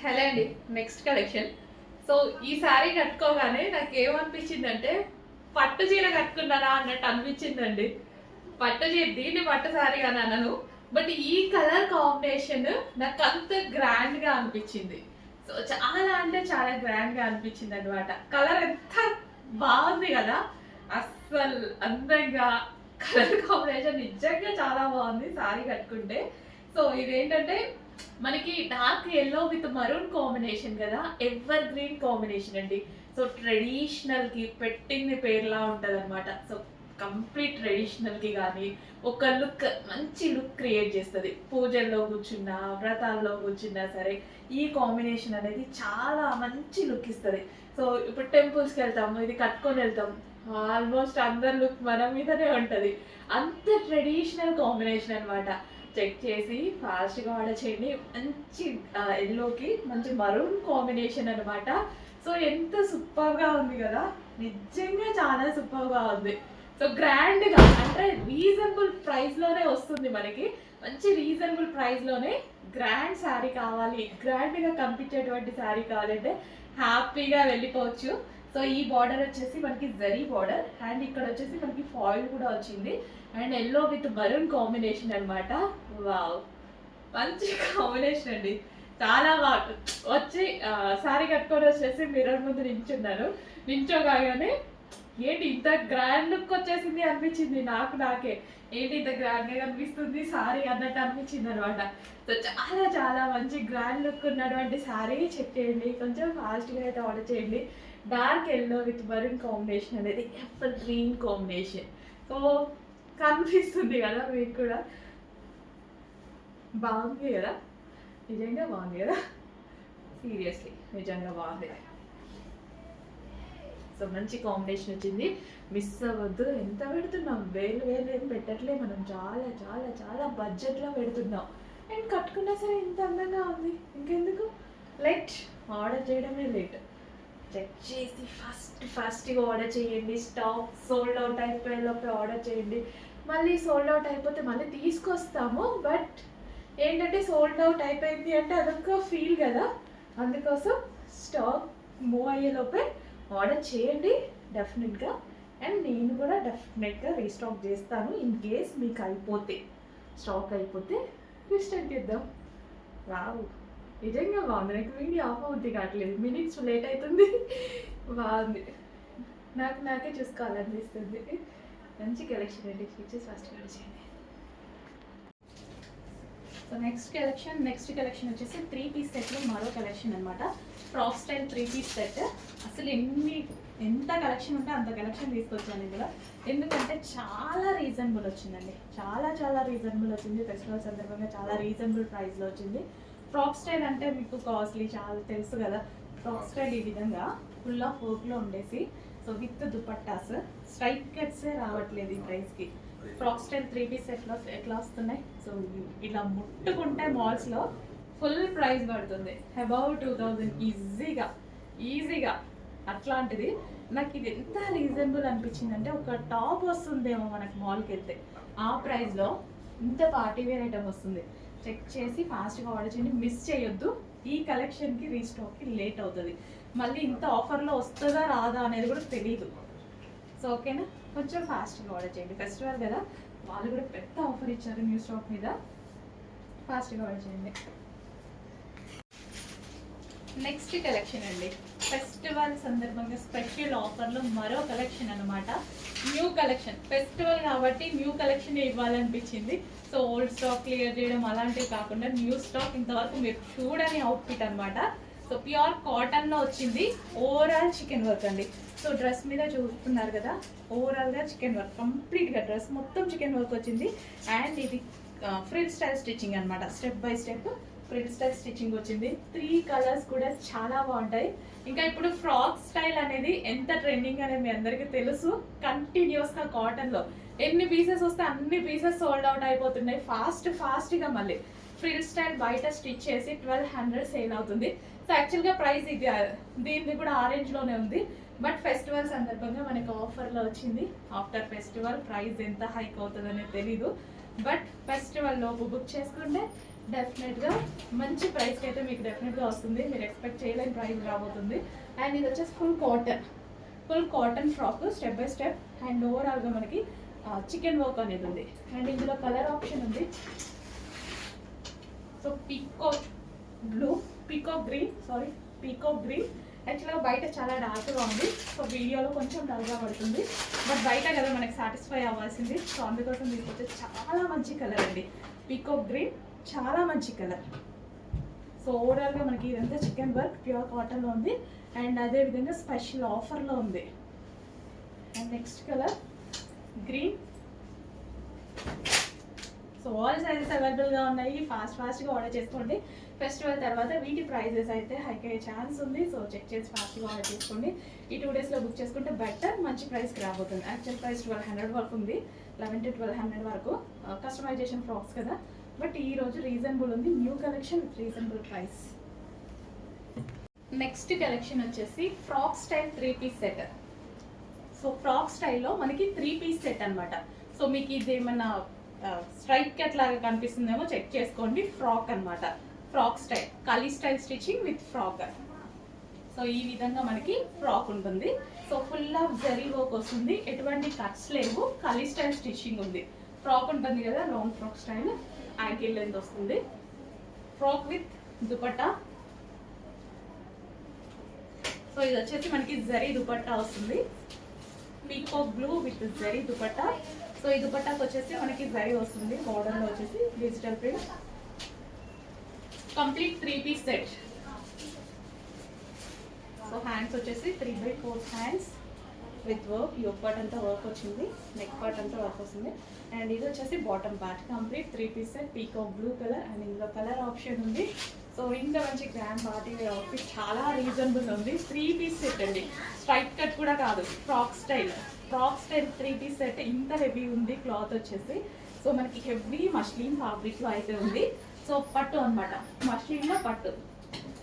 Hello అండి. Next collection. So ఈ శారీ కట్టుకోగానే నాకు ఏమనిపించిందంటే పట్టు చీర కట్టుకున్నారా అన్నట్టు అనిపించిందండి. పట్టు చీర దీన్ని పట్టు శారీ అని అనను, బట్ ఈ కలర్ కాంబినేషన్ నాకు అంత గ్రాండ్ గా అనిపించింది. సో చాలా అంటే చాలా గ్రాండ్ గా అనిపించింది అనమాట. కలర్ ఎంత బాగుంది కదా, అస్సలు అందంగా కలర్ కాంబినేషన్ నిజంగా చాలా బాగుంది శారీ కట్టుకుంటే. సో ఇదేంటంటే మనకి dark yellow with maroon combination కదా, ఎవర్ గ్రీన్ కాంబినేషన్ అండి. సో ట్రెడిషనల్ కి పెట్టింది పేర్లా ఉంటది అనమాట. సో కంప్లీట్ ట్రెడిషనల్ కి కానీ ఒక లుక్, మంచి లుక్ క్రియేట్ చేస్తుంది. పూజల్లో కూర్చున్నా, వ్రతాల్లో కూర్చున్నా సరే ఈ కాంబినేషన్ అనేది చాలా మంచి లుక్ ఇస్తుంది. సో ఇప్పుడు టెంపుల్స్కి వెళ్తాము, ఇది కట్టుకొని వెళ్తాం, ఆల్మోస్ట్ అందరి లుక్ మన మీదనే ఉంటుంది. అంత ట్రెడిషనల్ కాంబినేషన్ అనమాట. చెక్ చేసి ఫాస్ట్గా ఆర్డర్ చేయండి. మంచి ఎల్లోకి మంచి మరూన్ కాంబినేషన్ అనమాట. సో ఎంత సూపర్గా ఉంది కదా, నిజంగా చాలా సూపర్గా ఉంది. సో గ్రాండ్గా అంటే రీజనబుల్ ప్రైస్లోనే వస్తుంది మనకి. మంచి రీజనబుల్ ప్రైస్లోనే గ్రాండ్ శారీ కావాలి, గ్రాండ్గా కనిపించేటువంటి శారీ కావాలంటే హ్యాపీగా వెళ్ళిపోవచ్చు. సో ఈ బార్డర్ వచ్చేసి మనకి జరీ బార్డర్, అండ్ ఇక్కడ వచ్చేసి మనకి ఫాయిల్ కూడా వచ్చింది, and yellow with maroon combination అనమాట. వావ్, మంచి కాంబినేషన్ అండి. చాలా బాగా వచ్చి శారీ కట్టుకొని వచ్చేసి మిర్రర్ ముందు నించున్నాను. నించోగానే ఏంటి ఇంత గ్రాండ్ లుక్ వచ్చేసింది అనిపించింది నాకే. ఏంటి ఇంత గ్రాండ్గా కనిపిస్తుంది శారీ అన్నట్టు అనిపించింది అనమాట. సో చాలా చాలా మంచి గ్రాండ్ లుక్ ఉన్నటువంటి శారీ చెక్ చేయండి. కొంచెం ఫాస్ట్గా అయితే ఆర్డర్ చేయండి. Dark yellow with maroon combination అనేది ఎవర్ గ్రీన్ కాంబినేషన్. సో కనిపిస్తుంది కదా మీకు కూడా, బాగుంది కదా, నిజంగా బాగుంది కదా, సీరియస్లీ నిజంగా బాగుంది. సో మంచి కాంబినేషన్ వచ్చింది, మిస్ అవ్వద్దు. ఎంత పెడుతున్నాం, వేలు ఏం పెట్టట్లే మనం, చాలా చాలా చాలా బడ్జెట్లో పెడుతున్నాం. అండ్ కట్టుకున్నా సరే ఇంత అందంగా ఉంది, ఇంకెందుకు లేట్, ఆర్డర్ చేయడమే లేట్. చెక్ చేసి ఫాస్ట్గా ఆర్డర్ చేయండి. స్టాక్ సోల్డ్ అవుట్ అయిపోయేలోపే ఆర్డర్ చేయండి. మళ్ళీ సోల్డ్ అవుట్ అయిపోతే మళ్ళీ తీసుకొస్తాము, బట్ ఏంటంటే సోల్డ్ అవుట్ అయిపోయింది అంటే అదొక ఫీల్ కదా, అందుకోసం స్టాక్ మూవ్ అయ్యేలోపే ఆర్డర్ చేయండి డెఫినెట్గా. అండ్ నేను కూడా డెఫినెట్గా రీస్టాక్ చేస్తాను ఇన్ కేస్ మీకు అయిపోతే, స్టాక్ అయిపోతే రీస్టాక్ చేద్దాం. రావు, నిజంగా బాగుంది. నాకు వీడియో ఆఫ్ అవుద్ది కావట్లేదు, మినిట్స్ లేట్ అవుతుంది. బాగుంది, నాకే చూసుకోవాలనిపిస్తుంది. మంచి కలెక్షన్ అండి, ఫీచర్స్ ఫస్ట్ చేయండి. సో నెక్స్ట్ కలెక్షన్ వచ్చేసి 3 పీస్ సెట్లో మరో కలెక్షన్ అనమాట. Frock style 3 piece set. అసలు ఎంత కలెక్షన్ ఉంటే అంత కలెక్షన్ తీసుకొచ్చాను ఇందులో, ఎందుకంటే చాలా రీజనబుల్ వచ్చిందండి. చాలా చాలా రీజనబుల్ వచ్చింది. ఫెస్టివల్ సందర్భంగా చాలా రీజనబుల్ ప్రైస్లో వచ్చింది. ఫ్రాక్ స్టైల్ అంటే మీకు కాస్ట్లీ చాలా తెలుసు కదా. ఫ్రాక్ స్టైల్ ఈ విధంగా ఫుల్ ఆఫ్ వర్క్లో ఉండేసి, సో విత్ దుపట్టాస్, స్ట్రైట్ కట్సే రావట్లేదు ఈ ప్రైస్కి. ఫ్రాక్ స్టైల్ 3 పీస్ ఎట్లా వస్తున్నాయి, సో ఇలా ముట్టుకుంటే మాల్స్లో ఫుల్ ప్రైస్ పడుతుంది, అబౌవ్ 2000 ఈజీగా. అట్లాంటిది నాకు ఇది ఎంత రీజనబుల్ అనిపించింది అంటే, ఒక టాప్ వస్తుందేమో మనకు మాల్కి వెళ్తే ఆ ప్రైస్లో ఇంత పార్టీ వేర్ ఐటమ్ వస్తుంది. చెక్ చేసి ఫాస్ట్గా ఆర్డర్ చేయండి, మిస్ చేయొద్దు. ఈ కలెక్షన్కి రీస్టాక్కి లేట్ అవుతుంది, మళ్ళీ ఇంత ఆఫర్లో వస్తుందా రాదా అనేది కూడా తెలీదు. సో ఓకేనా, కొంచెం ఫాస్ట్గా ఆర్డర్ చేయండి. ఫెస్టివల్ కదా, వాళ్ళు కూడా పెద్ద ఆఫర్ ఇచ్చారు న్యూ స్టాక్ మీద, ఫాస్ట్గా ఆర్డర్ చేయండి. నెక్స్ట్ కలెక్షన్ అండి, ఫెస్టివల్ సందర్భంగా స్పెషల్ ఆఫర్లో మరో కలెక్షన్ అనమాట. న్యూ కలెక్షన్, ఫెస్టివల్ కాబట్టి న్యూ కలెక్షన్ ఇవ్వాలనిపించింది. సో ఓల్డ్ స్టాక్ క్లియర్ చేయడం అలాంటివి కాకుండా న్యూ స్టాక్, ఇంతవరకు మీరు చూడని అవుట్ఫిట్ అనమాట. సో ప్యూర్ కాటన్లో వచ్చింది, ఓవరాల్ చికెన్ వర్క్ అండి. సో డ్రెస్ మీద చూస్తున్నారు కదా, ఓవరాల్గా చికెన్ వర్క్, కంప్లీట్గా డ్రెస్ మొత్తం చికెన్ వర్క్ వచ్చింది. అండ్ ఇది ఫ్రిల్ స్టైల్ స్టిచ్చింగ్ అనమాట, step by step frill style stitching వచ్చింది. 3 కలర్స్ కూడా చాలా బాగుంటాయి. ఇంకా ఇప్పుడు ఫ్రాక్ స్టైల్ అనేది ఎంత ట్రెండింగ్ అనేది మీ అందరికీ తెలుసు. కంటిన్యూస్గా కాటన్లో ఎన్ని పీసెస్ వస్తే అన్ని పీసెస్ సోల్డ్ అవుట్ అయిపోతున్నాయి ఫాస్ట్గా. మళ్ళీ ఫ్రిల్ స్టైల్ బయట స్టిచ్ చేసి 1200 సేల్ అవుతుంది. సో యాక్చువల్గా ప్రైస్ ఇది, దీనిది కూడా ఆరెంజ్లోనే ఉంది, బట్ ఫెస్టివల్ సందర్భంగా మనకు ఆఫర్లో వచ్చింది. ఆఫ్టర్ ఫెస్టివల్ ప్రైస్ ఎంత హైక్ అవుతుంది అనేది తెలీదు, బట్ ఫెస్టివల్ లోపు బుక్ చేసుకుంటే డెఫినెట్గా మంచి ప్రైస్కి అయితే మీకు డెఫినెట్గా వస్తుంది. మీరు ఎక్స్పెక్ట్ చేయలేని ప్రైస్ రాబోతుంది. అండ్ ఇది వచ్చేసి full cotton frock step by step. And ఓవరాల్గా మనకి చికెన్ వర్క్ అనేది ఉంది. అండ్ ఇందులో కలర్ ఆప్షన్ ఉంది. So peacock green. యాక్చువల్గా బయట చాలా డార్క్గా ఉంది, సో వీడియోలో కొంచెం డల్గా పడుతుంది, బట్ బయట కదా మనకి సాటిస్ఫై అవ్వాల్సింది. సో అందుకోసం మీకు వచ్చేసి చాలా మంచి కలర్ అండి. పీకాక్ గ్రీన్ చాలా మంచి కలర్. సో ఓవరాల్గా మనకి ఇదంతా చికెన్ వర్క్ ప్యూర్ కాటన్లో ఉంది. అండ్ అదేవిధంగా స్పెషల్ ఆఫర్లో ఉంది. And next colour green. So all sizes అవైలబుల్గా ఉన్నాయి. ఫాస్ట్గా ఆర్డర్ చేసుకోండి. ఫెస్టివల్ తర్వాత వీటి ప్రైజెస్ అయితే హైక్ అయ్యే ఛాన్స్ ఉంది. సో చెక్ చేసి ఫాస్ట్గా ఆర్డర్ చేసుకోండి. ఈ 2 డేస్లో బుక్ చేసుకుంటే బెటర్, మంచి ప్రైస్కి రాబోతుంది. యాక్చువల్ ప్రైస్ 1200 వరకు ఉంది, 11 to 1200 వరకు. కస్టమైజేషన్ ఫ్రాక్స్ కదా, బట్ ఈ రోజు రీజనబుల్ ఉంది. New collection with reasonable price. Next collection వచ్చేసి frock style 3 piece set. So frock స్టైల్లో మనకి 3 పీస్ సెట్ అనమాట. సో మీకు ఇది ఏమన్నా స్ట్రైట్ కట్ లాగా కనిపిస్తుందేమో చెక్ చేసుకోండి. ఫ్రాక్ అనమాట, frock style, kali style stitching with frock. So ఈ విధంగా మనకి ఫ్రాక్ ఉంటుంది. So full of zari work వస్తుంది, ఎటువంటి కట్స్ లేవు, కలీ స్టైల్ స్టిచ్చింగ్ ఉంది. ఫ్రాక్ ఉంటుంది కదా, long frock style, ankle length వస్తుంది. Frock with dupatta. సో ఇది వచ్చేసి మనకి జరీ దుపట్టా వస్తుంది, peacock blue with zari dupatta. So ఈ దుపట్టాకి వచ్చేసి మనకి జరీ వస్తుంది, మోడల్లో వచ్చేసి digital print. Complete 3 piece set. So hands వచ్చేసి 3/4 hands with work. Yoke part అంతా వర్క్ వచ్చింది, నెక్ పార్ట్ అంతా వర్క్ వస్తుంది. అండ్ ఇది వచ్చేసి bottom part. Complete 3 piece set, peacock blue colour. And ఇందులో కలర్ ఆప్షన్ ఉంది. సో ఇంత మంచి గ్రాండ్ పార్టీ వేర్ అవుట్ఫిట్ చాలా రీజనబుల్ ఉంది. 3 పీస్ సెట్ అండి, స్ట్రైట్ కట్ కూడా కాదు, ఫ్రాక్ స్టైల్ 3 పీస్ సెట్. ఇంత హెవీ ఉంది క్లాత్ వచ్చేసి. సో మనకి హెవీ మష్లిన్ ఫ్యాబ్రిక్లో అయితే ఉంది. సో పట్టు అనమాట, మష్లిన్లో పట్టు.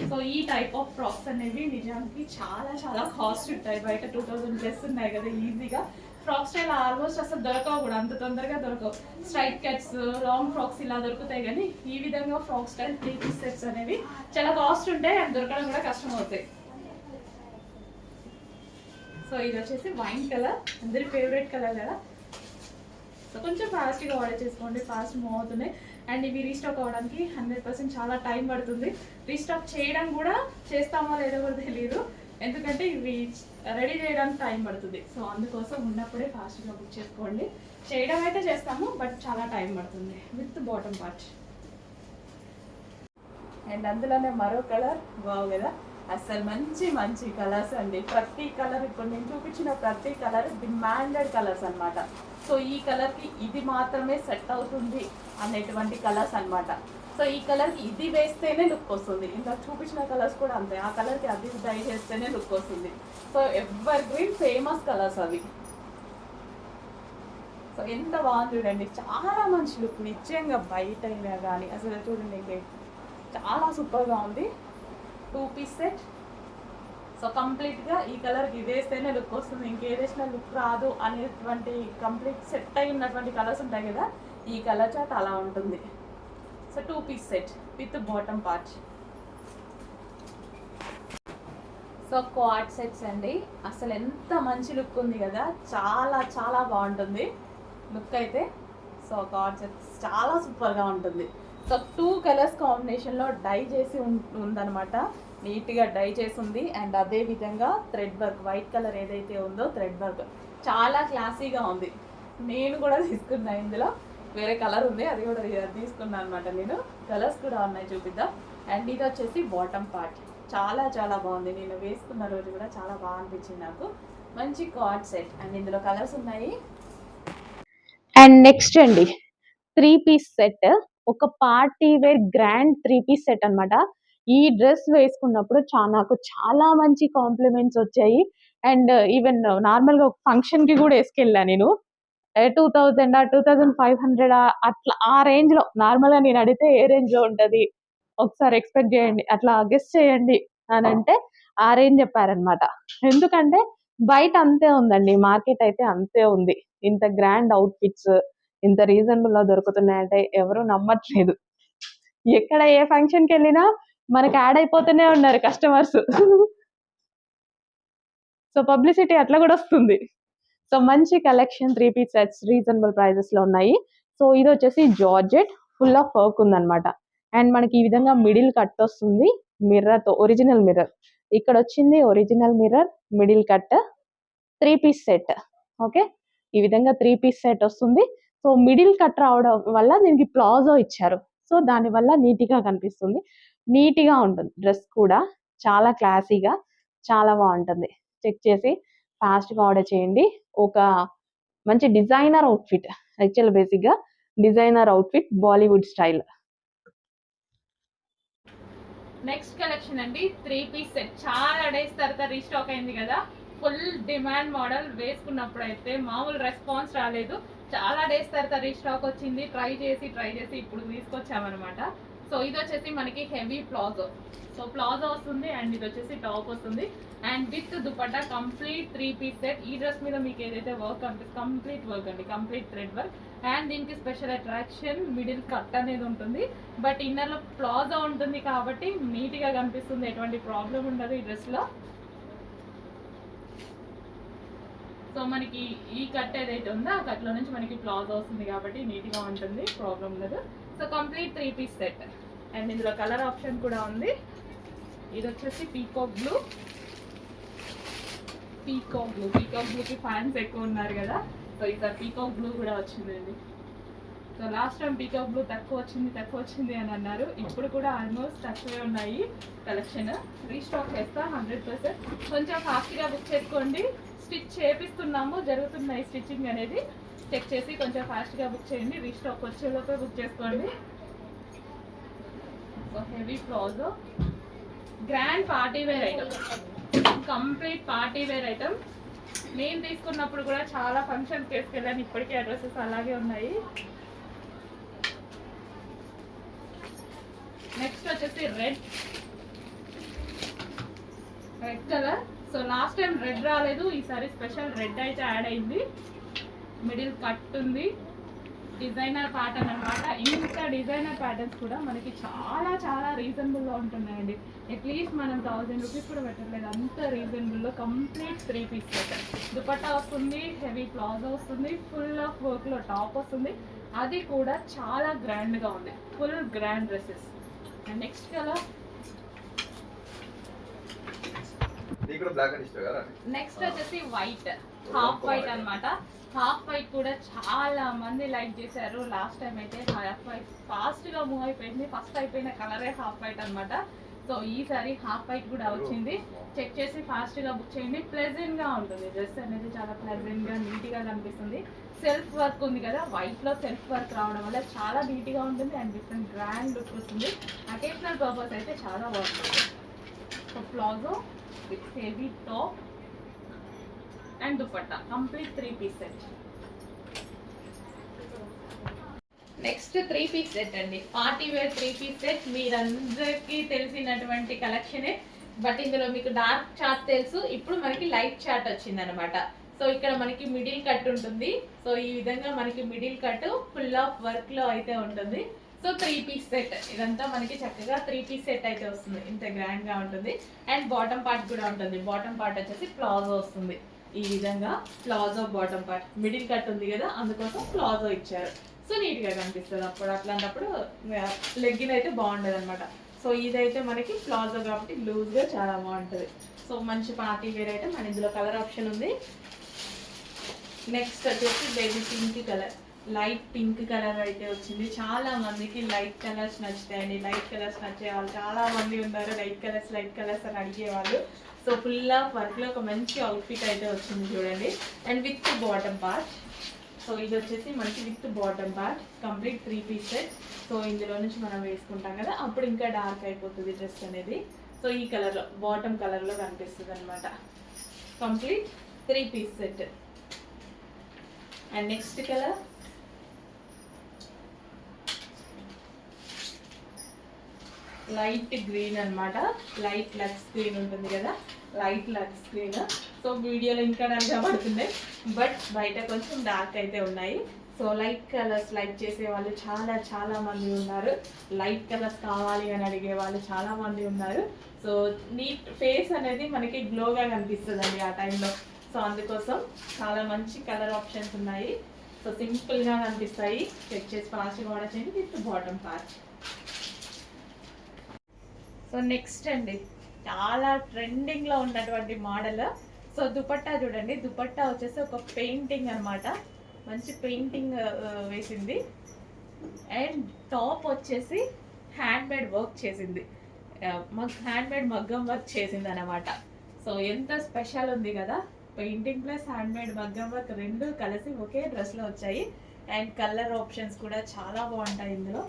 సో ఈ టైప్ ఆఫ్ ఫ్రాక్స్ అనేవి నిజానికి చాలా కాస్ట్ ఉంటాయి. బయట 2000 ప్లస్ ఉన్నాయి కదా ఈజీగా. ఫ్రాక్ స్టైల్ ఆల్మోస్ట్ అసలు దొరకవు కూడా, అంత తొందరగా దొరకవు. స్ట్రైట్ కట్స్, లాంగ్ ఫ్రాక్స్ ఇలా దొరుకుతాయి, కానీ ఈ విధంగా ఫ్రాక్ స్టైల్ 3 పీస్ సెట్స్ అనేవి చాలా కాస్ట్ ఉంటాయి అండ్ దొరకడం కూడా కష్టం అవుతాయి. సో ఇది వచ్చేసి వైన్ కలర్, అందరి ఫేవరెట్ కలర్ కదా. సో కొంచెం ఫాస్ట్గా ఆర్డర్ చేసుకోండి, ఫాస్ట్ మూవ్ అవుతున్నాయి. అండ్ ఇవి రీస్టాక్ అవ్వడానికి 100% చాలా టైం పడుతుంది. రీస్టాక్ చేయడం కూడా చేస్తామో లేదో కూడా తెలియదు, ఎందుకంటే ఇవి రెడీ చేయడానికి టైం పడుతుంది. సో అందుకోసం ఉన్నప్పుడే ఫాస్ట్గా బుక్ చేసుకోండి. చేయడం అయితే చేస్తాము, బట్ చాలా టైం పడుతుంది. With bottom part. అండ్ అందులోనే మరో కలర్ బాగు కదా, అసలు మంచి కలర్స్ అండి. ప్రతి కలర్, ఇప్పుడు నేను చూపించిన ప్రతి కలర్ డిమాండెడ్ కలర్స్ అనమాట. సో ఈ కలర్కి ఇది మాత్రమే సెట్ అవుతుంది అనేటువంటి కలర్స్ అనమాట. సో ఈ కలర్కి ఇది వేస్తేనే లుక్ వస్తుంది. ఇంకా చూపించిన కలర్స్ కూడా అంతే, ఆ కలర్కి అది డై చేస్తేనే లుక్ వస్తుంది. So ever green famous colours అవి. సో ఎంత బాగుంది చూడండి, చాలా మంచి లుక్ నిజంగా. బయట అయినా కానీ అసలు చూడండి, చాలా సూపర్గా ఉంది. 2 పీస్ సెట్. సో కంప్లీట్గా ఈ కలర్కి ఇది వేస్తేనే లుక్ వస్తుంది, ఇంకేదేసినా లుక్ రాదు అనేటువంటి కంప్లీట్ సెట్ అయి ఉన్నటువంటి కలర్స్ ఉంటాయి కదా, ఈ కలర్ చాట్ అలా ఉంటుంది. So 2 piece set with bottom part. So quad sets అండి, అసలు ఎంత మంచి లుక్ ఉంది కదా, చాలా బాగుంటుంది లుక్ అయితే. సో క్వాడ్ సెట్స్ చాలా సూపర్గా ఉంటుంది. సో 2 కలర్స్ కాంబినేషన్లో డై చేసి ఉందన్నమాట, నీట్గా డై చేసి ఉంది. అండ్ అదే విధంగా థ్రెడ్ వర్క్, వైట్ కలర్ ఏదైతే ఉందో థ్రెడ్ వర్క్ చాలా క్లాసీగా ఉంది. నేను కూడా తీసుకున్నా, ఇందులో వేరే కలర్ ఉంది, అది కూడా తీసుకున్నాను అనమాట నేను. కలర్స్ కూడా ఉన్నాయి, చూపిద్దాం. అండ్ ఇది వచ్చేసి బాటమ్ పార్ట్, చాలా బాగుంది. నేను వేసుకున్న రోజు కూడా చాలా బాగా అనిపించింది నాకు. మంచి కార్డ్ సెట్. అండ్ ఇందులో కలర్స్ ఉన్నాయి. అండ్ నెక్స్ట్ అండి 3 పీస్ సెట్, ఒక party wear grand 3 piece set అనమాట. ఈ డ్రెస్ వేసుకున్నప్పుడు నాకు చాలా మంచి కాంప్లిమెంట్స్ వచ్చాయి. అండ్ ఈవెన్ నార్మల్గా ఒక ఫంక్షన్కి కూడా వేసుకెళ్ళా నేను. 2000 2500 అట్లా ఆ రేంజ్లో. నార్మల్గా నేను అడిగితే ఏ రేంజ్లో ఉంటుంది ఒకసారి ఎక్స్పెక్ట్ చేయండి, అట్లా గెస్ చేయండి అని అంటే ఆ రేంజ్ చెప్పారనమాట. ఎందుకంటే బయట అంతే ఉందండి, మార్కెట్ అయితే అంతే ఉంది. ఇంత గ్రాండ్ అవుట్ఫిట్స్ ఇంత రీజనబుల్ గా దొరుకుతున్నాయంటే ఎవరు నమ్మట్లేదు. ఎక్కడ ఏ ఫంక్షన్కి వెళ్ళినా మనకి యాడ్ అయిపోతూనే ఉన్నారు కస్టమర్స్. సో పబ్లిసిటీ అట్లా కూడా వస్తుంది. సో మంచి collection 3 piece sets reasonable prices లో ఉన్నాయి. సో ఇది వచ్చేసి జార్జెట్ ఫుల్ ఆఫ్ వర్క్ ఉందన్నమాట. అండ్ మనకి ఈ విధంగా మిడిల్ కట్ వస్తుంది మిర్రర్ తో, ఒరిజినల్ మిర్రర్. ఇక్కడ వచ్చింది original mirror, middle cut, 3 piece set. Okay, ఈ విధంగా 3 పీస్ సెట్ వస్తుంది. సో మిడిల్ కట్ రావడం వల్ల దీనికి ప్లాజో ఇచ్చారు. సో దాని వల్ల నీట్గా కనిపిస్తుంది, నీట్గా ఉంటుంది. డ్రెస్ కూడా చాలా క్లాసీగా చాలా బాగుంటుంది. చెక్ చేసి ఫాస్ట్గా ఆర్డర్ చేయండి. ఒక మంచి డిజైనర్ అవుట్ఫిట్, యాక్చువల్ బేసిక్గా designer outfit Bollywood style. Next collection అండి 3 పీస్ సెట్. చాలా డేస్ తర్వాత రీస్టాక్ అయింది కదా, ఫుల్ డిమాండ్ మోడల్. వేసుకున్నప్పుడు అయితే మామూలు రెస్పాన్స్ రాలేదు. చాలా డేస్ తర్వాత రీస్టాక్ వచ్చింది. ట్రై చేసి ఇప్పుడు తీసుకొచ్చామన్నమాట. సో ఇది వచ్చేసి మనకి హెవీ ప్లాజో. సో ప్లాజో వస్తుంది అండ్ ఇది వచ్చేసి టాప్ వస్తుంది and with dupatta. Complete 3 piece set. ఈ డ్రెస్ మీద మీకు ఏదైతే వర్క్ అనిపిస్తుంది కంప్లీట్ వర్క్ అండి, కంప్లీట్ థ్రెడ్ వర్క్. అండ్ దీనికి స్పెషల్ అట్రాక్షన్ మిడిల్ కట్ అనేది ఉంటుంది. బట్ ఇన్నర్ లో ప్లాజో ఉంటుంది కాబట్టి నీట్ గా కనిపిస్తుంది, ఎటువంటి ప్రాబ్లం ఉండదు ఈ డ్రెస్ లో. సో మనకి ఈ కట్ ఏదైతే ఉందో ఆ కట్ లో నుంచి మనకి ప్లాజో వస్తుంది కాబట్టి నీట్ గా ఉంటుంది, ప్రాబ్లం ఉండదు. So complete 3 piece set. And ఇందులో కలర్ ఆప్షన్ కూడా ఉంది. ఇది వచ్చేసి పీకాక్ బ్లూ. పీకాక్ బ్లూకి ఫ్యాన్స్ ఎక్కువ ఉన్నారు కదా, సో ఇక్కడ పీకాక్ బ్లూ కూడా వచ్చిందండి. So last time peacock blue తక్కువ వచ్చింది అని అన్నారు. ఇప్పుడు కూడా ఆల్మోస్ట్ తక్కువే ఉన్నాయి కలెక్షన్. రీస్టాక్ చేస్తా 100%. కొంచెం ఫాస్ట్గా బుక్ చేసుకోండి. స్టిచ్ చేపిస్తున్నాము, జరుగుతున్నాయి స్టిచ్చింగ్ అనేది. చెక్ చేసి కొంచెం ఫాస్ట్గా బుక్ చేయండి. రీస్టాక్ వచ్చేలోపే బుక్ చేసుకోండి. So heavy palazzo, grand party wear item, complete party wear item. నేను తీసుకున్నప్పుడు కూడా చాలా ఫంక్షన్స్ తీసుకెళ్ళాను, ఇప్పటికీ ఆ డ్రెస్సెస్ అలాగే ఉన్నాయి. నెక్స్ట్ వచ్చేసి red colour. So last time red రాలేదు, ఈసారి స్పెషల్ రెడ్ అయితే యాడ్ అయింది. మిడిల్ కట్ ఉంది, డిజైనర్ ప్యాటర్న్ అనమాట. ఇంకా డిజైనర్ ప్యాటర్న్స్ కూడా మనకి చాలా చాలా రీజనబుల్లో ఉంటున్నాయండి. అట్లీస్ట్ మనం 1000 రూపీస్ కూడా పెట్టలేదు, అంత రీజనబుల్లో. Complete 3 piece set. దుపట్టా వస్తుంది, హెవీ ప్లాజో వస్తుంది, ఫుల్ ఆఫ్ వర్క్లో టాప్ వస్తుంది. అది కూడా చాలా గ్రాండ్గా ఉంది, full grand dresses. And next colour, next వచ్చేసి వైట్, హాఫ్ వైట్ అనమాట. హాఫ్ వైట్ కూడా చాలా మంది లైక్ చేశారు. లాస్ట్ టైం అయితే హాఫ్ వైట్ ఫాస్ట్గా మూవ్ అయిపోయింది. ఫస్ట్ అయిపోయిన కలరే హాఫ్ వైట్ అనమాట. సో ఈసారి హాఫ్ వైట్ కూడా వచ్చింది. చెక్ చేసి ఫాస్ట్గా బుక్ చేయండి. ప్లెజెంట్గా ఉంటుంది డ్రెస్ అనేది, చాలా ప్లెజెంట్గా నీట్గా కనిపిస్తుంది. సెల్ఫ్ వర్క్ ఉంది కదా, వైట్లో సెల్ఫ్ వర్క్ రావడం వల్ల చాలా నీట్గా ఉంటుంది అండ్ డిఫరెంట్ గ్రాండ్ లుక్ వస్తుంది. అకేషనల్ పర్పస్ అయితే చాలా బాగుంటుంది. So palazzo with heavy top and dupatta, complete 3 piece set. Next 3 piece set అండి, పార్టీ వేర్ 3 పీస్ సెట్. మీరందరికీ తెలిసినటువంటి కలెక్షనే, బట్ ఇందులో మీకు డార్క్ చార్ట్ తెలుసు, ఇప్పుడు మనకి లైట్ చార్ట్ వచ్చింది అనమాట. సో ఇక్కడ మనకి మిడిల్ కట్ ఉంటుంది. సో ఈ విధంగా మనకి middle cut full of work లో అయితే ఉంటుంది. సో 3 పీస్ సెట్, ఇదంతా మనకి చక్కగా 3 పీస్ సెట్ అయితే వస్తుంది. ఇంత గ్రాండ్ గా ఉంటుంది. అండ్ బాటమ్ పార్ట్ కూడా ఉంటుంది. బాటమ్ పార్ట్ వచ్చేసి ప్లాజో వస్తుంది. ఈ విధంగా palazzo bottom part, middle cut ఉంది కదా అందుకోసం ప్లాజో ఇచ్చారు. సో నీట్ గా కనిపిస్తుంది. అప్పుడు అట్లాంటప్పుడు లెగ్గిన్ అయితే బాగుండదు అనమాట. సో ఇదైతే మనకి ప్లాజో కాబట్టి లూజ్ గా చాలా బాగుంటుంది. సో మంచి పార్టీ వేర్ అయితే మన ఇందులో కలర్ ఆప్షన్ ఉంది. నెక్స్ట్ వచ్చేసి baby pink colour, light pink colour అయితే వచ్చింది. చాలా మందికి లైట్ కలర్స్ నచ్చుతాయండి. లైట్ కలర్స్ నచ్చే వాళ్ళు చాలా మంది ఉన్నారు. లైట్ కలర్స్ అని అడిగేవాళ్ళు. సో ఫుల్ ఆఫ్ వర్క్ లో ఒక మంచి అవుట్ఫిట్ అయితే వచ్చింది చూడండి. And with bottom part. So ఇది వచ్చేసి మనకి with bottom part, complete 3 piece set. So ఇందులో నుంచి మనం వేసుకుంటాం కదా, అప్పుడు ఇంకా డార్క్ అయిపోతుంది డ్రెస్ అనేది. సో ఈ కలర్లో, బాటమ్ కలర్లో కనిపిస్తుంది అనమాట. Complete 3 piece set. And next colour light green అనమాట. లైట్ లక్స్ గ్రీన్ ఉంటుంది కదా, లైట్ లక్స్ గ్రీన్. సో వీడియోలో ఇంకా నల్లగా పడుతుంది, బట్ బయట కొంచెం డార్క్ అయితే ఉన్నాయి. సో లైట్ కలర్స్ లైక్ చేసే వాళ్ళు చాలా చాలా మంది ఉన్నారు. లైట్ కలర్స్ కావాలి అని అడిగే వాళ్ళు చాలా మంది ఉన్నారు. సో నీట్ ఫేస్ అనేది మనకి గ్లోగా కనిపిస్తుందండి ఆ టైంలో. సో అందుకోసం చాలా మంచి కలర్ ఆప్షన్స్ ఉన్నాయి. సో సింపుల్గా కనిపిస్తాయి. చెక్ చేసి ఫాస్ట్గా ఆర్డర్ చేయండి with bottom part. So next అండి, చాలా ట్రెండింగ్లో ఉన్నటువంటి మోడల్. సో దుపట్టా చూడండి, దుపట్టా వచ్చేసి ఒక పెయింటింగ్ అనమాట. మంచి పెయింటింగ్ వేసింది. అండ్ టాప్ వచ్చేసి హ్యాండ్మేడ్ వర్క్ చేసింది, హ్యాండ్మేడ్ మగ్గం వర్క్ చేసింది అనమాట. సో ఎంత స్పెషల్ ఉంది కదా, పెయింటింగ్ ప్లస్ హ్యాండ్మేడ్ మగ్గం వర్క్ రెండు కలిసి ఒకే డ్రెస్లో వచ్చాయి. అండ్ కలర్ ఆప్షన్స్ కూడా చాలా బాగుంటాయి ఇందులో.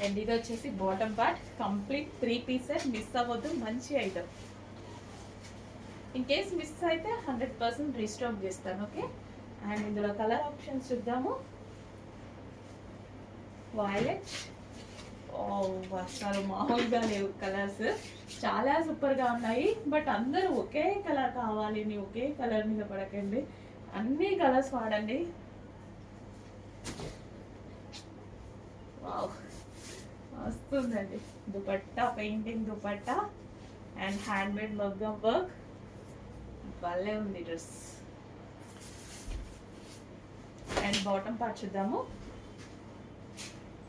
అండ్ ఇది వచ్చేసి bottom part, complete 3 piece set. Miss అవ్వద్దు, మంచి ఐటమ్. ఇన్ కేస్ మిస్ అయితే 100% రీస్టాక్ చేస్తాను. ఓకే. అండ్ ఇందులో కలర్ ఆప్షన్స్ చూద్దాము. వైలెట్, అసలు మామూలుగా లేవు కలర్స్, చాలా సూపర్గా ఉన్నాయి. బట్ అందరూ ఒకే కలర్ కావాలి, ఒకే కలర్ మీద పడకండి, అన్ని కలర్స్ వాడండి. వావ్, వస్తుందండి dupatta, painting dupatta and handmade మగ్గం వర్క్. భలే ఉంది డ్రెస్. అండ్ బాటమ్ పార్ట్ చూద్దాము.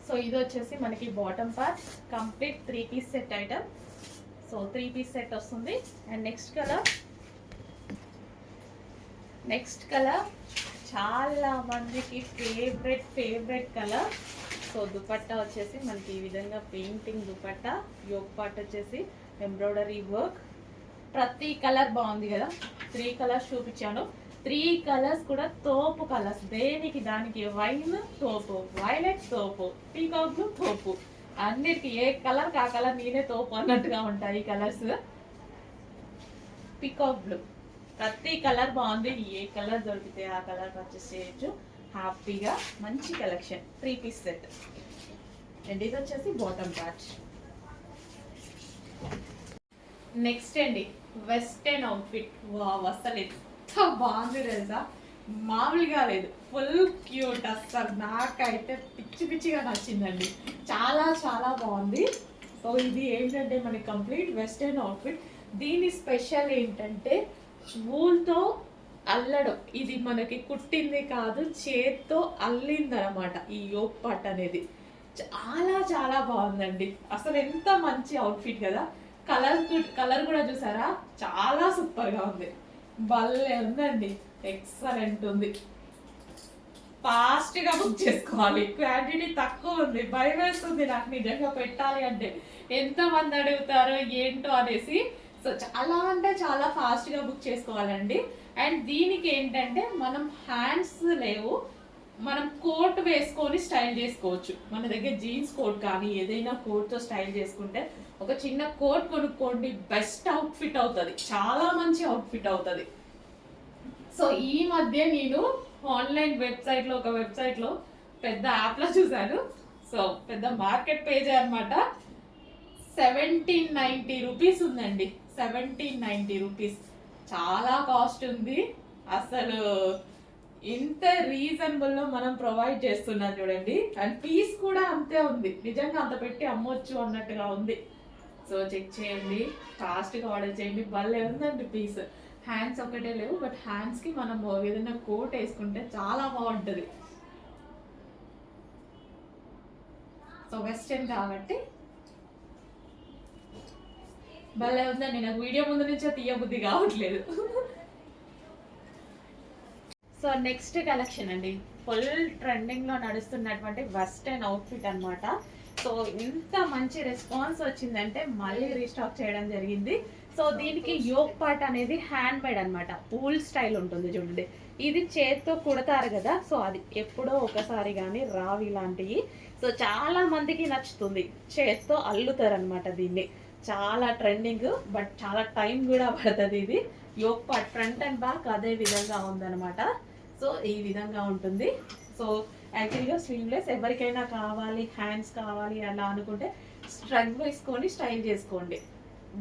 సో ఇది వచ్చేసి మనకి bottom part, complete 3 piece set item. So 3 piece set వస్తుంది. అండ్ నెక్స్ట్ కలర్ చాలా మందికి ఫేవరెట్ కలర్. సో దుపట్టా వచ్చేసి మనకి ఈ విధంగా పెయింటింగ్ దుపట్టా, యోక్ పార్ట్ వచ్చేసి ఎంబ్రాయిడరీ వర్క్. ప్రతి కలర్ బాగుంది కదా. 3 కలర్స్ చూపించాను. 3 కలర్స్ కూడా తోపు కలర్స్, దేనికి దానికి. వైన్ తోపు, వైలెట్ తోపు, పీకాక్ బ్లూ తోపు, అన్నిటికీ ఏ కలర్ ఆ కలర్ నేనే తోపు అన్నట్టుగా ఉంటాయి ఈ కలర్స్. పీకాక్ బ్లూ, ప్రతి కలర్ బాగుంది. ఏ కలర్ దొరికితే ఆ కలర్ పర్చేస్ చేయొచ్చు హ్యాపీగా. మంచి కలెక్షన్, 3 పీస్ సెట్. అండ్ ఇది వచ్చేసి బాటమ్ పార్ట్. నెక్స్ట్ అండి, వెస్టర్న్ అవుట్ఫిట్. వావ్, అసలు ఎంత బాగుంది తెలుసా, మామూలుగా లేదు. ఫుల్ క్యూట్, అసలు నాకైతే పిచ్చిగా నచ్చిందండి. చాలా చాలా బాగుంది. సో ఇది ఏంటంటే మనకి కంప్లీట్ వెస్టర్న్ అవుట్ఫిట్. దీని స్పెషల్ ఏంటంటే వూల్తో అల్లడం. ఇది మనకి కుట్టింది కాదు, చేత్తో అల్లిందనమాట ఈ యోక్ పార్ట్ అనేది. చాలా చాలా బాగుందండి. అసలు ఎంత మంచి అవుట్ఫిట్ కదా. కలర్ కూడా చూసారా, చాలా సూపర్గా ఉంది. భలే ఉందండి, ఎక్సలెంట్ ఉంది. ఫాస్ట్గా బుక్ చేసుకోవాలి, క్వాంటిటీ తక్కువ ఉంది. భయం వేస్తుంది నాకు నిజంగా పెట్టాలి అంటే, ఎంతమంది అడుగుతారో ఏంటో అనేసి. సో చాలా అంటే చాలా ఫాస్ట్గా బుక్ చేసుకోవాలండి. అండ్ దీనికి ఏంటంటే మనం హ్యాండ్స్ లేవు, మనం కోట్ వేసుకొని స్టైల్ చేసుకోవచ్చు. మన దగ్గర జీన్స్ కోట్ కానీ ఏదైనా కోట్తో స్టైల్ చేసుకుంటే, ఒక చిన్న కోట్ కొనుక్కోండి, బెస్ట్ అవుట్ఫిట్ అవుతుంది, చాలా మంచి అవుట్ఫిట్ అవుతుంది. సో ఈ మధ్య నేను ఆన్లైన్ వెబ్సైట్లో, ఒక వెబ్సైట్లో పెద్ద యాప్లో చూశాను. సో పెద్ద మార్కెట్ పేజ్ అనమాట. 1790 రూపీస్ ఉందండి, 1790 రూపీస్. చాలా కాస్ట్ ఉంది. అసలు ఇంత రీజనబుల్లో మనం ప్రొవైడ్ చేస్తున్నాం చూడండి. అండ్ పీస్ కూడా అంతే ఉంది, నిజంగా అంత పెట్టి అమ్మొచ్చు అన్నట్టుగా ఉంది. సో చెక్ చేయండి, ఫాస్ట్గా ఆర్డర్ చేయండి. భలే ఉందండి పీస్. హ్యాండ్స్ ఒకటే లేవు, బట్ హ్యాండ్స్కి మనం ఏదైనా కోట్ వేసుకుంటే చాలా బాగుంటుంది. సో వెస్టర్న్ కాబట్టి భలే ఉందండి. నాకు వీడియో ముందు నుంచే తీయబుద్ధి కావట్లేదు. సో నెక్స్ట్ కలెక్షన్ అండి, ఫుల్ ట్రెండింగ్లో నడుస్తున్నటువంటి వెస్టర్న్ అవుట్ఫిట్ అనమాట. సో ఇంత మంచి రెస్పాన్స్ వచ్చిందంటే మళ్ళీ రీస్టాక్ చేయడం జరిగింది. సో దీనికి యోక్ పార్ట్ అనేది హ్యాండ్ మేడ్ అనమాట, ఊల్ స్టైల్ ఉంటుంది చూడండి. ఇది చేత్తో కుడతారు కదా, సో అది ఎప్పుడో ఒకసారి కానీ రావు ఇలాంటివి. సో చాలా మందికి నచ్చుతుంది, చేత్తో అల్లుతారు అనమాట దీన్ని. చాలా ట్రెండింగ్, బట్ చాలా టైం కూడా పడుతుంది. ఇది yoke part front and back అదే విధంగా ఉందన్నమాట. సో ఈ విధంగా ఉంటుంది. సో యాక్చువల్గా స్లీవ్లెస్ ఎవరికైనా కావాలి, హ్యాండ్స్ కావాలి అలా అనుకుంటే స్ట్రగ్ వేసుకొని స్టైల్ చేసుకోండి,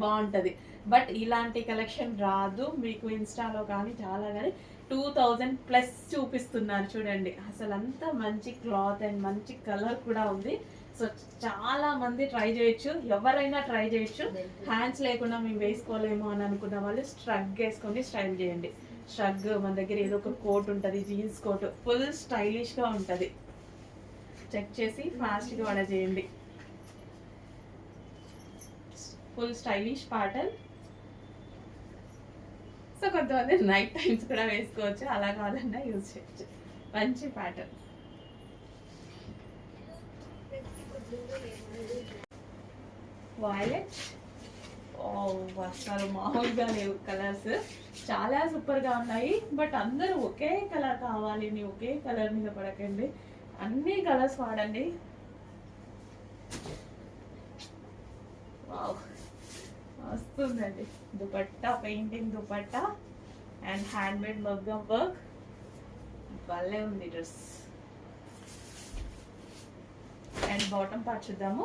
బాగుంటుంది. బట్ ఇలాంటి కలెక్షన్ రాదు మీకు ఇన్స్టాలో కానీ చాలా. కానీ 2000+ చూపిస్తున్నారు చూడండి. అసలు అంత మంచి క్లాత్ అండ్ మంచి కలర్ కూడా ఉంది. సో చాలా మంది ట్రై చేయొచ్చు, ఎవరైనా ట్రై చేయొచ్చు. హ్యాండ్స్ లేకుండా మేము వేసుకోలేము అని అనుకున్న వాళ్ళు స్ట్రగ్ వేసుకొని స్టైల్ చేయండి. స్ట్రగ్ మన దగ్గర ఏదో ఒక కోట్ ఉంటుంది, జీన్స్ కోట్, ఫుల్ స్టైలిష్గా ఉంటుంది. చెక్ చేసి ఫాస్ట్గా ఆర్డర్ చేయండి. Full stylish pattern. సో కొంతమంది నైట్ టైమ్స్ కూడా వేసుకోవచ్చు, అలా కావాలన్నా యూజ్ చేయొచ్చు. మంచి ప్యాటర్న్. వైలెట్. అసలు మామూలుగా లేవు కలర్స్, చాలా సూపర్గా ఉన్నాయి. బట్ అందరూ ఒకే కలర్ కావాలి, ఒకే కలర్ మీద పడకండి, అన్ని కలర్స్ వాడండి. వావ్, వస్తుందండి. Dupatta, painting dupatta and handmade మగ్గం వర్క్. భలే ఉంది డ్రెస్. అండ్ బాటమ్ పార్ట్ చూద్దాము.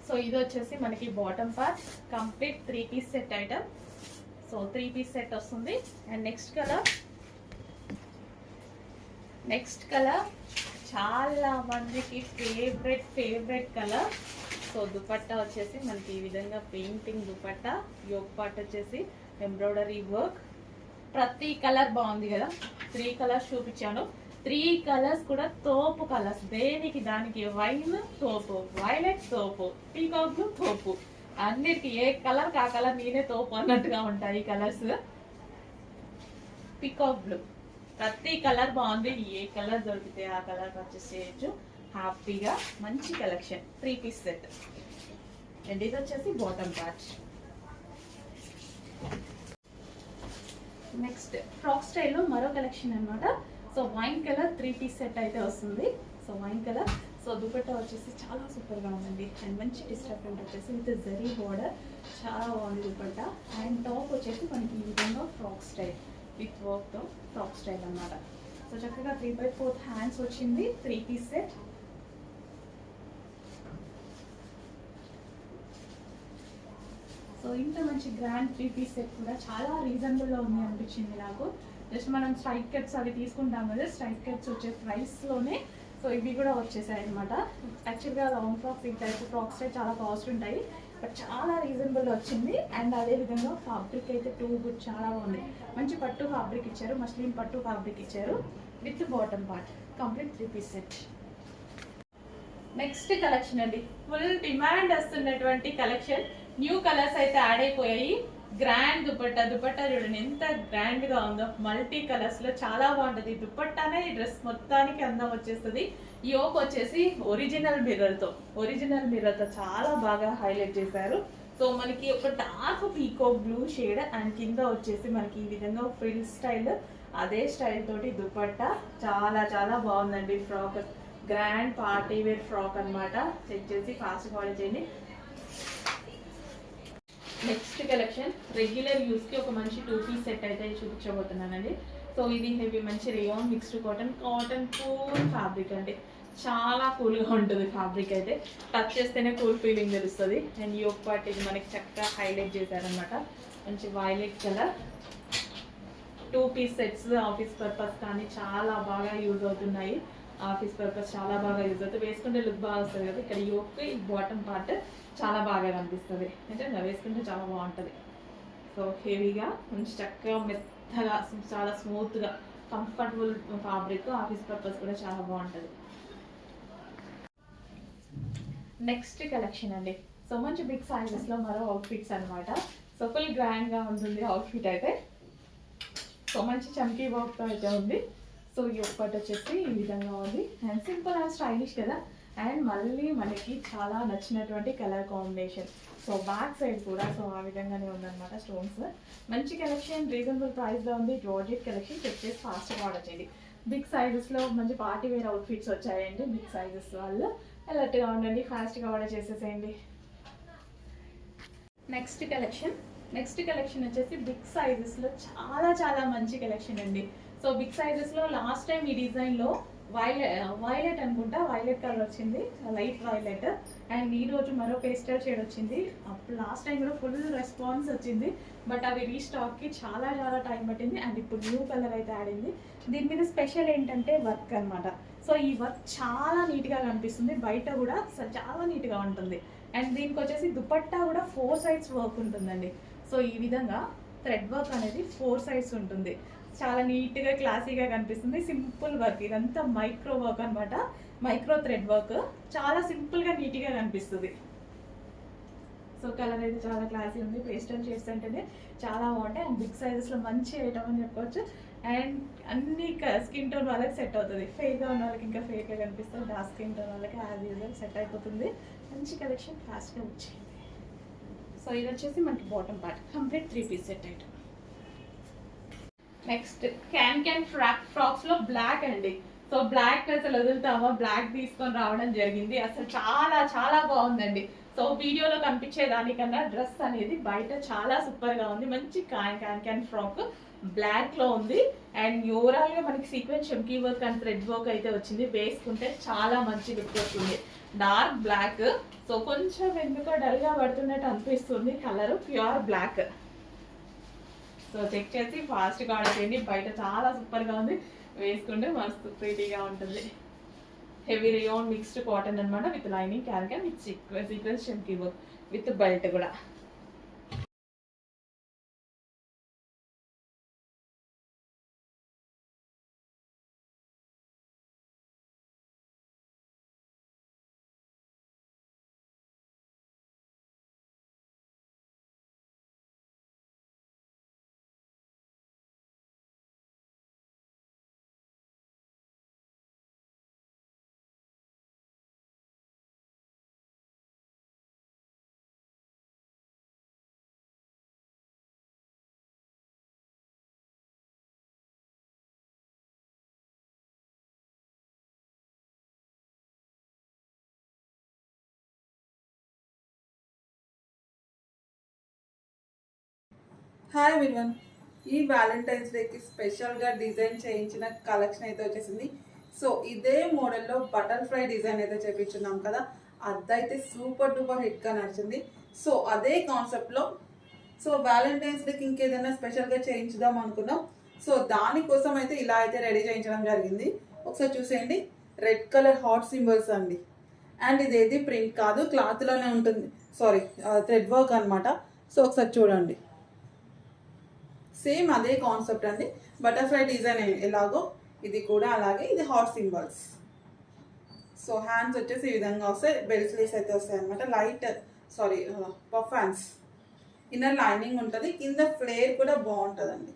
సో ఇది వచ్చేసి మనకి bottom part, complete 3 piece set item. So 3 piece set వస్తుంది. అండ్ నెక్స్ట్ కలర్ చాలా మందికి ఫేవరెట్ కలర్. సో దుపట్టా వచ్చేసి మనకి ఈ విధంగా పెయింటింగ్ దుపట్టా, యోక్ పార్ట్ వచ్చేసి ఎంబ్రాయిడరీ వర్క్. ప్రతి కలర్ బాగుంది కదా. 3 కలర్స్ చూపించాను. 3 కలర్స్ కూడా తోపు కలర్స్, దేనికి దానికి. వైన్ తోపు, వైలెట్ తోపు, పీకాక్ బ్లూ తోపు, అన్నిటికీ ఏ కలర్ ఆ కలర్ నేనే తోపు అన్నట్టుగా ఉంటాయి ఈ కలర్స్. పీకాక్ బ్లూ, ప్రతి కలర్ బాగుంది. ఏ కలర్ దొరికితే ఆ కలర్ పర్చేస్ చేయొచ్చు హ్యాపీగా. మంచి కలెక్షన్, 3 పీస్ సెట్. అండ్ ఇది వచ్చేసి బాటమ్ పార్ట్. నెక్స్ట్ ఫ్రాక్ స్టైల్లో మరో కలెక్షన్ అనమాట. So wine colour 3 piece set అయితే వస్తుంది. So wine colour. So dupatta వచ్చేసి చాలా సూపర్గా ఉందండి. అండ్ మంచి డిస్టర్బెంట్ వచ్చేసి విత్ జరీ బార్డర్, చాలా బాగుంది దుపట్టా. అండ్ టాప్ వచ్చేసి మనకి ఈ విధంగా ఫ్రాక్ స్టైల్ విత్ వర్క్తో ఫ్రాక్ స్టైల్ అనమాట. సో చక్కగా 3/4 హ్యాండ్స్ వచ్చింది. 3 పీస్ సెట్. సో ఇంత మంచి గ్రాండ్ 3 పీస్ సెట్ కూడా చాలా రీజనబుల్లో ఉంది అనిపించింది నాకు. జస్ట్ మనం స్ట్రైట్ కట్స్ అవి తీసుకుంటాం కదా, స్ట్రైట్ కట్స్ వచ్చే ప్రైస్లోనే సో ఇవి కూడా వచ్చేసాయి అనమాట. యాక్చువల్గా లాంగ్ ఫ్రాక్స్, ఈ టైప్ ఫ్రాక్స్ చాలా కాస్ట్ ఉంటాయి, బట్ చాలా రీజనబుల్ వచ్చింది. అండ్ అదేవిధంగా ఫ్యాబ్రిక్ అయితే టూ గుడ్, చాలా బాగుంది. మంచి పట్టు ఫ్యాబ్రిక్ ఇచ్చారు, మస్లిన్ పట్టు ఫ్యాబ్రిక్ ఇచ్చారు with bottom part. Complete 3 piece set. Next collection అండి, ఫుల్ డిమాండ్ వస్తున్నటువంటి కలెక్షన్. న్యూ కలర్స్ అయితే యాడ్ అయిపోయాయి. గ్రాండ్ దుపట్టా. దుపట్టా చూడండి ఎంత గ్రాండ్గా ఉందో, మల్టీ కలర్స్లో చాలా బాగుంటుంది. దుపట్టానే ఈ డ్రెస్ మొత్తానికి అందం వచ్చేస్తుంది. యోక్ వచ్చేసి ఒరిజినల్ మిర్రర్తో చాలా బాగా హైలైట్ చేశారు. సో మనకి ఒక డార్క్ పీకో బ్లూ షేడ్ అండ్ కింద వచ్చేసి మనకి ఈ విధంగా ఫ్రిల్ స్టైల్, అదే స్టైల్ తోటి దుపట్టా చాలా చాలా బాగుందండి. Frock grand party wear frock అనమాట. చెక్ చేసి ఫాస్ట్గా ఆర్డర్ చేయండి. నెక్స్ట్ కలెక్షన్ రెగ్యులర్ యూస్కి ఒక మంచి 2 పీస్ సెట్ అయితే చూపించబోతున్నానండి. సో ఇది హెవీ మంచి rayon mixed cotton cool fabric అండి. చాలా కూల్గా ఉంటుంది ఫ్యాబ్రిక్ అయితే, టచ్ చేస్తేనే కూల్ ఫీలింగ్ తెలుస్తుంది. అండ్ యోక్ పార్ట్ ఇది మనకి చక్కగా హైలైట్ చేశారనమాట. మంచి violet colour. 2 piece sets office purpose కానీ చాలా బాగా యూజ్ అవుతున్నాయి. ఆఫీస్ పర్పస్ చాలా బాగా యూజ్ అవుతుంది, వేసుకుంటే లుక్ బాగా వస్తుంది కదా. ఇక్కడ యోక్ ఈ బాటమ్ పార్ట్ చాలా బాగా కనిపిస్తుంది, అంటే వేసుకుంటే చాలా బాగుంటుంది. సో హెవీగా మంచి చక్కగా మెత్తగా చాలా స్మూత్గా కంఫర్టబుల్ ఫ్యాబ్రిక్, ఆఫీస్ పర్పస్ కూడా చాలా బాగుంటుంది. నెక్స్ట్ కలెక్షన్ అండి. సో మంచి బిగ్ సైజెస్లో మరో అవుట్ఫిట్స్ అనమాట. సో ఫుల్ గ్రాండ్గా ఉంటుంది అవుట్ఫిట్ అయితే. సో మంచి చమ్కీ వర్క్తో అయితే ఉంది. సో ఈ ఒక్కటి వచ్చేసి ఈ విధంగా ఉంది. అండ్ సింపుల్ అండ్ స్టైలిష్ కదా. అండ్ మళ్ళీ మనకి చాలా నచ్చినటువంటి colour combination. So back side కూడా సో ఆ విధంగానే ఉందన్నమాట. స్టోన్స్ మంచి కలెక్షన్, రీజనబుల్ ప్రైస్లో ఉంది. Georgette collection. చెక్ చేసి ఫాస్ట్గా ఆర్డర్ చేయండి. బిగ్ సైజెస్లో మంచి పార్టీ వేర్ అవుట్ఫిట్స్ వచ్చాయండి. బిగ్ సైజెస్ వాళ్ళు అలర్ట్గా ఉండండి, ఫాస్ట్గా ఆర్డర్ చేసేసేయండి. నెక్స్ట్ కలెక్షన్ వచ్చేసి బిగ్ సైజెస్లో చాలా చాలా మంచి కలెక్షన్ అండి. సో బిగ్ సైజెస్లో లాస్ట్ టైం ఈ డిజైన్లో వైలెట్ అనుకుంటా, వైలెట్ కలర్ వచ్చింది, లైట్ వైలెట్. అండ్ ఈ రోజు మరో పేస్టల్ షేడ్ వచ్చింది. అప్పుడు లాస్ట్ టైం కూడా ఫుల్ రెస్పాన్స్ వచ్చింది, బట్ అవి రీస్టాక్కి చాలా చాలా టైం పట్టింది. అండ్ ఇప్పుడు న్యూ కలర్ అయితే ఆడింది. దీని మీద స్పెషల్ ఏంటంటే వర్క్ అనమాట. సో ఈ వర్క్ చాలా నీట్గా కనిపిస్తుంది, బయట కూడా చాలా నీట్గా ఉంటుంది. అండ్ దీనికి వచ్చేసి దుపట్టా కూడా 4 సైడ్స్ వర్క్ ఉంటుందండి. సో ఈ విధంగా థ్రెడ్ వర్క్ అనేది 4 సైడ్స్ ఉంటుంది. చాలా నీట్గా క్లాసీగా కనిపిస్తుంది. సింపుల్ వర్క్, ఇదంతా మైక్రో వర్క్ అనమాట, మైక్రో థ్రెడ్ వర్క్. చాలా సింపుల్గా నీట్గా కనిపిస్తుంది. సో కలర్ అయితే చాలా క్లాసీ ఉంది. పేస్టల్ షేడ్స్ అంటేనే చాలా బాగుంటాయి. అండ్ బిగ్ సైజెస్లో మంచి ఐటమ్ అని చెప్పవచ్చు. అండ్ అన్ని స్కిన్ టోన్ వాళ్ళకి సెట్ అవుతుంది. ఫేర్గా ఉన్న వాళ్ళకి ఇంకా ఫేర్గా కనిపిస్తుంది, డార్క్ స్కిన్ టోన్ వాళ్ళకి యాజ్ యూజువల్ సెట్ అయిపోతుంది. మంచి కలెక్షన్ ఫాస్ట్గా వచ్చింది. సో ఇది వచ్చేసి మనకి bottom part, complete 3 piece set item. Next can ఫ్రాక్స్లో బ్లాక్ అండి. సో బ్లాక్ అసలు వదులుతామా, బ్లాక్ తీసుకొని రావడం జరిగింది. అసలు చాలా చాలా బాగుందండి. సో వీడియోలో కనిపించే దానికన్నా డ్రెస్ అనేది బయట చాలా సూపర్గా ఉంది. మంచి క్యాన్ ఫ్రాక్ బ్లాక్లో ఉంది. అండ్ ఓవరాల్గా మనకి sequence chamki work and thread work అయితే వచ్చింది. వేసుకుంటే చాలా మంచి లుక్ వస్తుంది. డార్క్ బ్లాక్, సో కొంచెం ఎందుకో డల్గా పడుతున్నట్టు అనిపిస్తుంది. Colour pure black. So check చేసి ఫాస్ట్గా ఆర్డర్ చేయండి. బయట చాలా సూపర్గా ఉంది, వేసుకుంటే మస్తు ప్రీటీగా ఉంటుంది. హెవీ రియోన్ మిక్స్డ్ కాటన్ అనమాట, with lining can with sequence chamki work with belt కూడా. హాయ్ ఎవ్రీవన్, ఈ వ్యాలంటైన్స్ డేకి స్పెషల్గా డిజైన్ చేయించిన కలెక్షన్ అయితే వచ్చేసింది. సో ఇదే మోడల్లో బటర్ఫ్లై డిజైన్ అయితే చేయించున్నాం కదా, అదైతే సూపర్ డూపర్ హిట్గా నడిచింది. సో అదే కాన్సెప్ట్లో సో వ్యాలంటైన్స్ డేకి ఇంకేదైనా స్పెషల్గా చేయించుదాం అనుకున్నాం. సో దానికోసం అయితే ఇలా అయితే రెడీ చేయించడం జరిగింది. ఒకసారి చూసేయండి, రెడ్ కలర్ హార్ట్ సింబల్స్ అండి. అండ్ ఇదేది ప్రింట్ కాదు, క్లాత్లోనే ఉంటుంది, సారీ థ్రెడ్ వర్క్ అనమాట. సో ఒకసారి చూడండి, సేమ్ అదే కాన్సెప్ట్ అండి. బటర్ఫ్లై డిజైన్ ఎలాగో ఇది కూడా అలాగే, ఇది హార్ట్ సింబల్స్. సో హ్యాండ్స్ వచ్చేసి ఈ విధంగా వస్తాయి, బెల్ స్లీవ్స్ అయితే వస్తాయి అనమాట. Light puff hands, inner lining ఉంటుంది, కింద ఫ్లేర్ కూడా బాగుంటుందండి.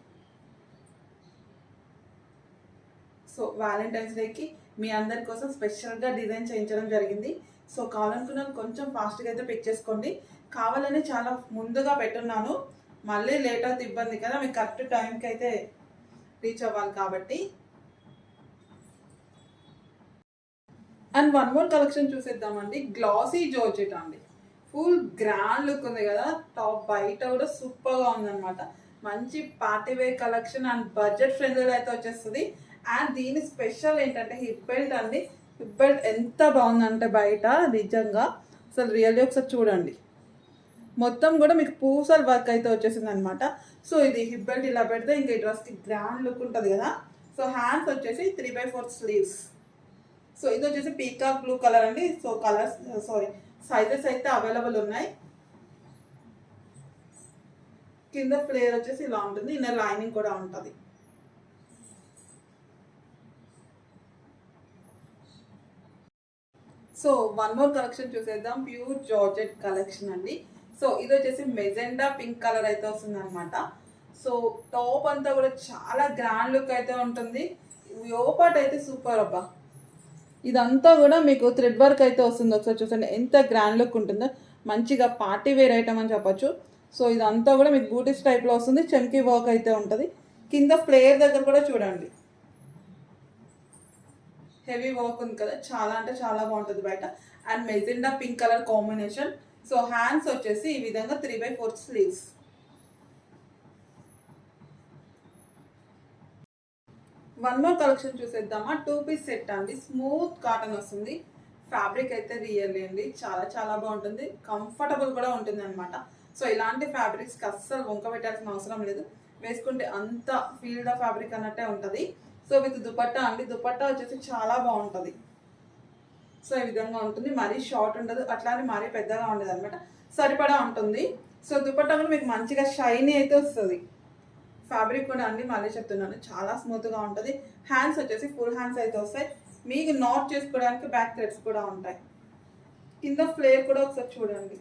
సో వ్యాలంటైన్స్ డేకి మీ అందరి కోసం స్పెషల్గా డిజైన్ చేయించడం జరిగింది. సో కావాలనుకున్న కొంచెం ఫాస్ట్గా అయితే పిక్ చేసుకోండి. కావాలని చాలా ముందుగా పెట్టున్నాను, మళ్ళీ లేట్ అవుతుంది ఇబ్బంది కదా, మీకు కరెక్ట్ టైంకి అయితే రీచ్ అవ్వాలి కాబట్టి. అండ్ వన్ మోర్ కలెక్షన్ చూసేద్దామండి. గ్లాసీ జార్జెట్ అండి, ఫుల్ గ్రాండ్ లుక్ ఉంది కదా. టాప్ బయట కూడా సూపర్గా ఉందన్నమాట. మంచి party wear collection and budget ఫ్రెండ్లీలో అయితే వచ్చేస్తుంది. అండ్ దీని స్పెషల్ ఏంటంటే హిప్ బెల్ట్ అండి. హిప్ బెల్ట్ ఎంత బాగుందంటే బయట నిజంగా అసలు రియల్లీ ఒకసారి చూడండి. మొత్తం కూడా మీకు పూసల్ వర్క్ అయితే వచ్చేసింది అనమాట. సో ఇది హిప్ బెల్ట్ ఇలా పెడితే ఇంకా ఈ డ్రెస్కి గ్రాండ్ లుక్ ఉంటుంది కదా. సో హ్యాండ్స్ వచ్చేసి 3/4 స్లీవ్స్. సో ఇది వచ్చేసి పీకాక్ బ్లూ కలర్ అండి. సో కలర్స్ సైజెస్ అయితే అవైలబుల్ ఉన్నాయి. కింద ఫ్లేర్ వచ్చేసి ఇలా ఉంటుంది, ఇన్నర్ లైనింగ్ కూడా ఉంటుంది. సో వన్ మోర్ కలెక్షన్ చూసేద్దాం, ప్యూర్ జార్జెట్ కలెక్షన్ అండి. సో ఇది వచ్చేసి మెజెండా పింక్ కలర్ అయితే వస్తుంది అనమాట. సో టాప్ అంతా కూడా చాలా గ్రాండ్ లుక్ అయితే ఉంటుంది. యోపాట్ అయితే సూపర్ అబ్బా. ఇదంతా కూడా మీకు థ్రెడ్ వర్క్ అయితే వస్తుంది. ఒకసారి చూసండి ఎంత గ్రాండ్ లుక్ ఉంటుందో, మంచిగా పార్టీ వేర్ ఐటమ్ అని చెప్పచ్చు. సో ఇదంతా కూడా మీకు బూటీస్ టైప్లో వస్తుంది, చమ్కీ వర్క్ అయితే ఉంటుంది. కింద ఫ్లేర్ దగ్గర కూడా చూడండి, హెవీ వర్క్ ఉంది కదా, చాలా అంటే చాలా బాగుంటుంది బయట. And magenta pink colour combination. So hands వచ్చేసి ఈ విధంగా 3/4 స్లీవ్స్. వన్ మోర్ కలెక్షన్ చూసేద్దామా. 2 పీస్ సెట్ అండి, స్మూత్ కాటన్ వస్తుంది. ఫ్యాబ్రిక్ అయితే రియల్లీ అండి చాలా చాలా బాగుంటుంది, కంఫర్టబుల్ కూడా ఉంటుంది అనమాట. సో ఇలాంటి ఫ్యాబ్రిక్స్కి అస్సలు వంక పెట్టాల్సిన అవసరం లేదు, వేసుకుంటే అంత ఫీల్డ్ ఫ్యాబ్రిక్ అన్నట్టే ఉంటుంది. సో విత్ దుపట్టా అండి, దుపట్టా వచ్చేసి చాలా బాగుంటుంది. సో ఈ విధంగా ఉంటుంది, మరీ షార్ట్ ఉండదు, అట్లానే మరీ పెద్దగా ఉండదు అనమాట, సరిపడా ఉంటుంది. సో దుపట్టా కూడా మీకు మంచిగా షైనీ అయితే వస్తుంది. ఫ్యాబ్రిక్ కూడా అండి మళ్ళీ చెప్తున్నాను చాలా స్మూత్గా ఉంటుంది. హ్యాండ్స్ వచ్చేసి ఫుల్ హ్యాండ్స్ అయితే వస్తాయి, మీకు నాట్ చేసుకోవడానికి బ్యాక్ థ్రెడ్స్ కూడా ఉంటాయి. కింద ఫ్లేర్ కూడా ఒకసారి చూడండి.